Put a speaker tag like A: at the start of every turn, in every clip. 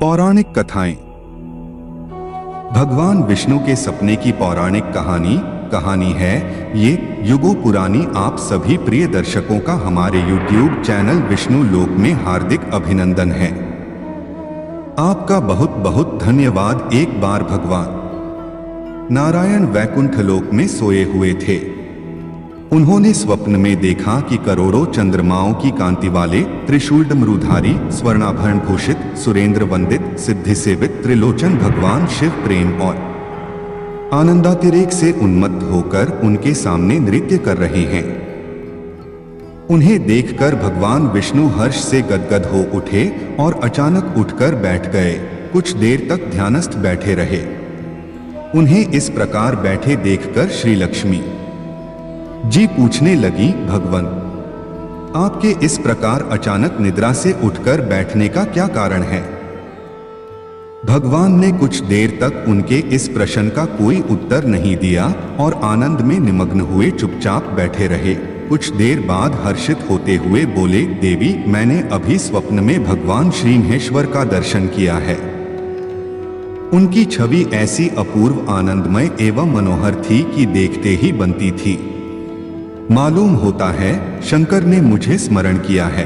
A: पौराणिक कथाएं। भगवान विष्णु के सपने की पौराणिक कहानी है ये युगों पुरानी। आप सभी प्रिय दर्शकों का हमारे YouTube चैनल विष्णु लोक में हार्दिक अभिनंदन है। आपका बहुत बहुत धन्यवाद। एक बार भगवान नारायण वैकुंठ लोक में सोए हुए थे। उन्होंने स्वप्न में देखा कि करोड़ों चंद्रमाओं की कांति वाले त्रिशूल डमरूधारी स्वर्णाभरण भूषित सुरेंद्र वंदित सिद्धि सेवित त्रिलोचन भगवान शिव प्रेम और आनंदातिरेक से उन्मत्त होकर उनके सामने नृत्य कर रहे हैं। उन्हें देखकर भगवान विष्णु हर्ष से गदगद हो उठे और अचानक उठकर बैठ गए। कुछ देर तक ध्यानस्थ बैठे रहे। उन्हें इस प्रकार बैठे देखकर श्री लक्ष्मी जी पूछने लगी, भगवान आपके इस प्रकार अचानक निद्रा से उठकर बैठने का क्या कारण है? भगवान ने कुछ देर तक उनके इस प्रश्न का कोई उत्तर नहीं दिया और आनंद में निमग्न हुए चुपचाप बैठे रहे। कुछ देर बाद हर्षित होते हुए बोले, देवी मैंने अभी स्वप्न में भगवान श्री महेश्वर का दर्शन किया है। उनकी छवि ऐसी अपूर्व आनंदमय एवं मनोहर थी कि देखते ही बनती थी। मालूम होता है शंकर ने मुझे स्मरण किया है।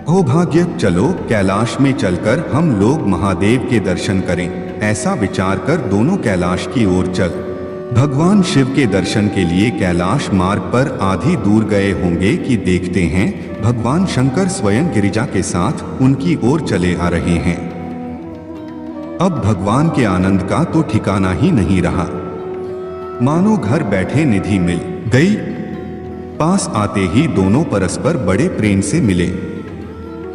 A: हो भाग्य, चलो कैलाश में चलकर हम लोग महादेव के दर्शन करें। ऐसा विचार कर दोनों कैलाश की ओर चल। भगवान शिव के दर्शन के लिए कैलाश मार्ग पर आधी दूर गए होंगे कि देखते हैं भगवान शंकर स्वयं गिरिजा के साथ उनकी ओर चले आ रहे हैं। अब भगवान के आनंद का तो ठिकाना ही नहीं रहा। मानो घर बैठे निधि मिल गई। पास आते ही दोनों परस्पर बड़े प्रेम से मिले।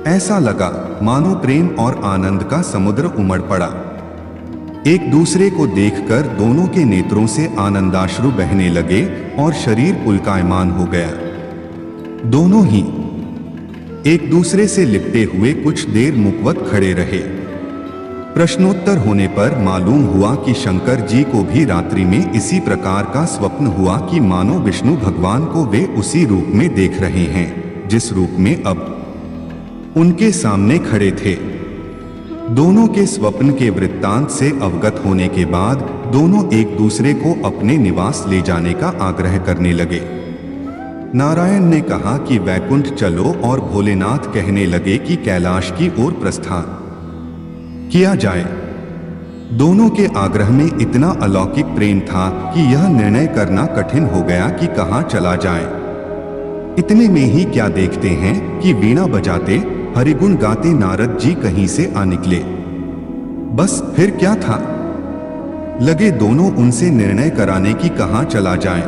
A: ऐसा लगा मानो प्रेम और आनंद का समुद्र उमड़ पड़ा। एक दूसरे को देखकर दोनों के नेत्रों से आनंदाश्रु बहने लगे और शरीर पुलकायमान हो गया। दोनों ही एक दूसरे से लिपटे हुए कुछ देर मुकवत खड़े रहे। प्रश्नोत्तर होने पर मालूम हुआ कि शंकर जी को भी रात्रि में इसी प्रकार का स्वप्न हुआ कि मानो विष्णु भगवान को वे उसी रूप में देख रहे हैं जिस रूप में अब उनके सामने खड़े थे। दोनों के स्वप्न के वृत्तांत से अवगत होने के बाद दोनों एक दूसरे को अपने निवास ले जाने का आग्रह करने लगे। नारायण ने कहा कि वैकुंठ चलो और भोलेनाथ कहने लगे कि कैलाश की ओर प्रस्थान किया जाए। दोनों के आग्रह में इतना अलौकिक प्रेम था कि यह निर्णय करना कठिन हो गया कि कहां चला जाए। इतने में ही क्या देखते हैं कि वीणा बजाते हरिगुण गाते नारद जी कहीं से आ निकले। बस फिर क्या था, लगे दोनों उनसे निर्णय कराने की कहां चला जाए।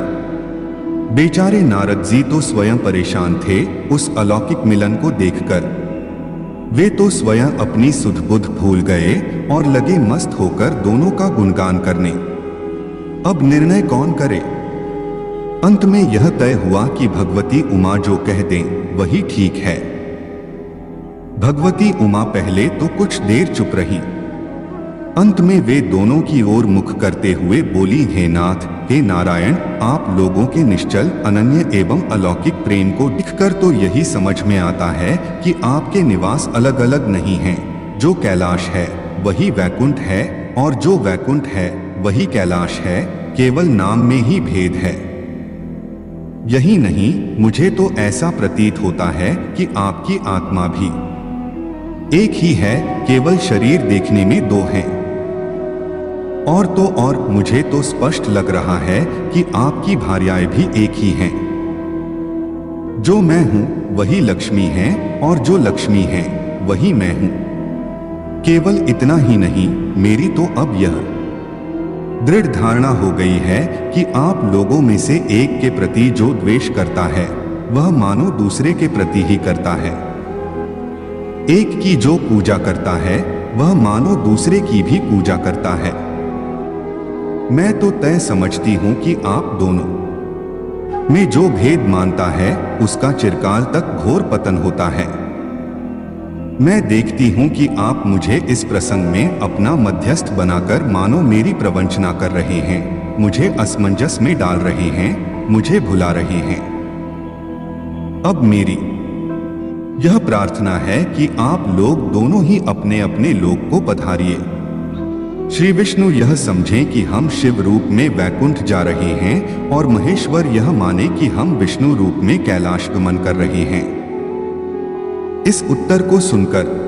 A: बेचारे नारद जी तो स्वयं परेशान थे उस अलौकिक मिलन को देखकर। वे तो स्वयं अपनी सुध बुध भूल गए और लगे मस्त होकर दोनों का गुणगान करने। अब निर्णय कौन करे? अंत में यह तय हुआ कि भगवती उमा जो कह दें वही ठीक है। भगवती उमा पहले तो कुछ देर चुप रही। अंत में वे दोनों की ओर मुख करते हुए बोली, हे नाथ, हे नारायण, आप लोगों के निश्चल अनन्य एवं अलौकिक प्रेम को देखकर तो यही समझ में आता है कि आपके निवास अलग अलग नहीं हैं। जो कैलाश है वही वैकुंठ है और जो वैकुंठ है वही कैलाश है। केवल नाम में ही भेद है। यही नहीं, मुझे तो ऐसा प्रतीत होता है कि आपकी आत्मा भी एक ही है, केवल शरीर देखने में दो हैं। और तो और मुझे तो स्पष्ट लग रहा है कि आपकी भार्याएं भी एक ही हैं। जो मैं हूं वही लक्ष्मी है और जो लक्ष्मी है वही मैं हूं। केवल इतना ही नहीं, मेरी तो अब यह दृढ़ धारणा हो गई है कि आप लोगों में से एक के प्रति जो द्वेष करता है वह मानो दूसरे के प्रति ही करता है। एक की जो पूजा करता है वह मानो दूसरे की भी पूजा करता है। मैं तो तय समझती हूं कि आप दोनों में जो भेद मानता है उसका चिरकाल तक घोर पतन होता है। मैं देखती हूं कि आप मुझे इस प्रसंग में अपना मध्यस्थ बनाकर मानो मेरी प्रवंचना कर रहे हैं, मुझे असमंजस में डाल रहे हैं, मुझे भुला रहे हैं। अब मेरी यह प्रार्थना है कि आप लोग दोनों ही अपने अपने लोक को पधारिए। श्री विष्णु यह समझें कि हम शिव रूप में वैकुंठ जा रहे हैं और महेश्वर यह माने कि हम विष्णु रूप में कैलाश गमन कर रहे हैं। इस उत्तर को सुनकर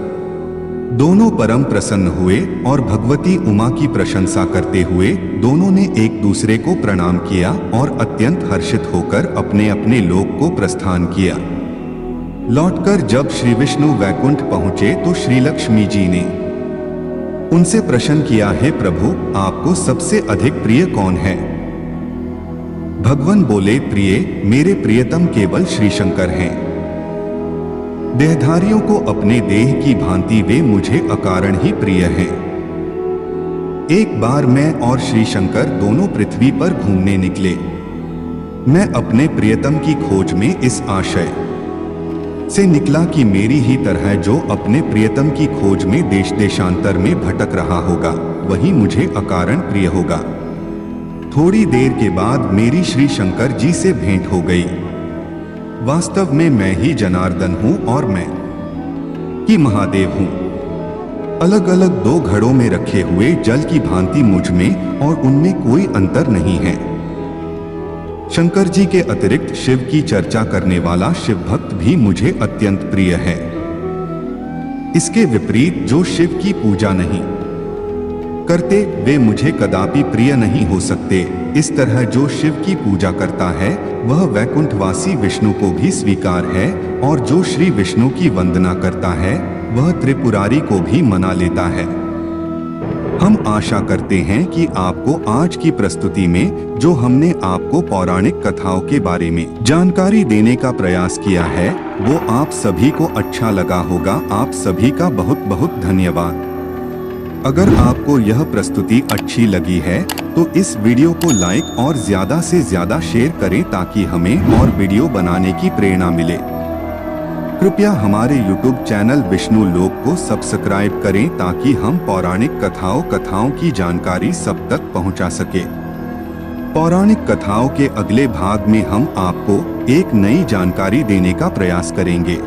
A: दोनों परम प्रसन्न हुए और भगवती उमा की प्रशंसा करते हुए दोनों ने एक दूसरे को प्रणाम किया और अत्यंत हर्षित होकर अपने अपने लोक को प्रस्थान किया। लौटकर जब श्री विष्णु वैकुंठ पहुंचे तो श्री लक्ष्मी जी ने उनसे प्रश्न किया, है प्रभु, आपको सबसे अधिक प्रिय कौन है? भगवान बोले, प्रिय, मेरे प्रियतम केवल श्री शंकर हैं। देहधारियों को अपने देह की भांति वे मुझे अकारण ही प्रिय हैं। एक बार मैं और श्री शंकर दोनों पृथ्वी पर घूमने निकले। मैं अपने प्रियतम की खोज में इस आशय से निकला कि मेरी ही तरह जो अपने प्रियतम की खोज में देश देशांतर में भटक रहा होगा वही मुझे अकारण प्रिय होगा। थोड़ी देर के बाद मेरी श्री शंकर जी से भेंट हो गई। वास्तव में मैं ही जनार्दन हूं और मैं ही महादेव हूं। अलग अलग दो घड़ों में रखे हुए जल की भांति मुझ में और उनमें कोई अंतर नहीं है। शंकर जी के अतिरिक्त शिव की चर्चा करने वाला शिव भक्त भी मुझे अत्यंत प्रिय है। इसके विपरीत जो शिव की पूजा नहीं करते वे मुझे कदापि प्रिय नहीं हो सकते। इस तरह जो शिव की पूजा करता है वह वैकुंठवासी विष्णु को भी स्वीकार है और जो श्री विष्णु की वंदना करता है वह त्रिपुरारी को भी मना लेता है। हम आशा करते हैं कि आपको आज की प्रस्तुति में जो हमने आपको पौराणिक कथाओं के बारे में जानकारी देने का प्रयास किया है वो आप सभी को अच्छा लगा होगा। आप सभी का बहुत बहुत धन्यवाद। अगर आपको यह प्रस्तुति अच्छी लगी है तो इस वीडियो को लाइक और ज्यादा से ज्यादा शेयर करें ताकि हमें और वीडियो बनाने की प्रेरणा मिले। कृपया हमारे YouTube चैनल विष्णु लोक को सब्सक्राइब करें ताकि हम पौराणिक कथाओं की जानकारी सब तक पहुंचा सके। पौराणिक कथाओं के अगले भाग में हम आपको एक नई जानकारी देने का प्रयास करेंगे।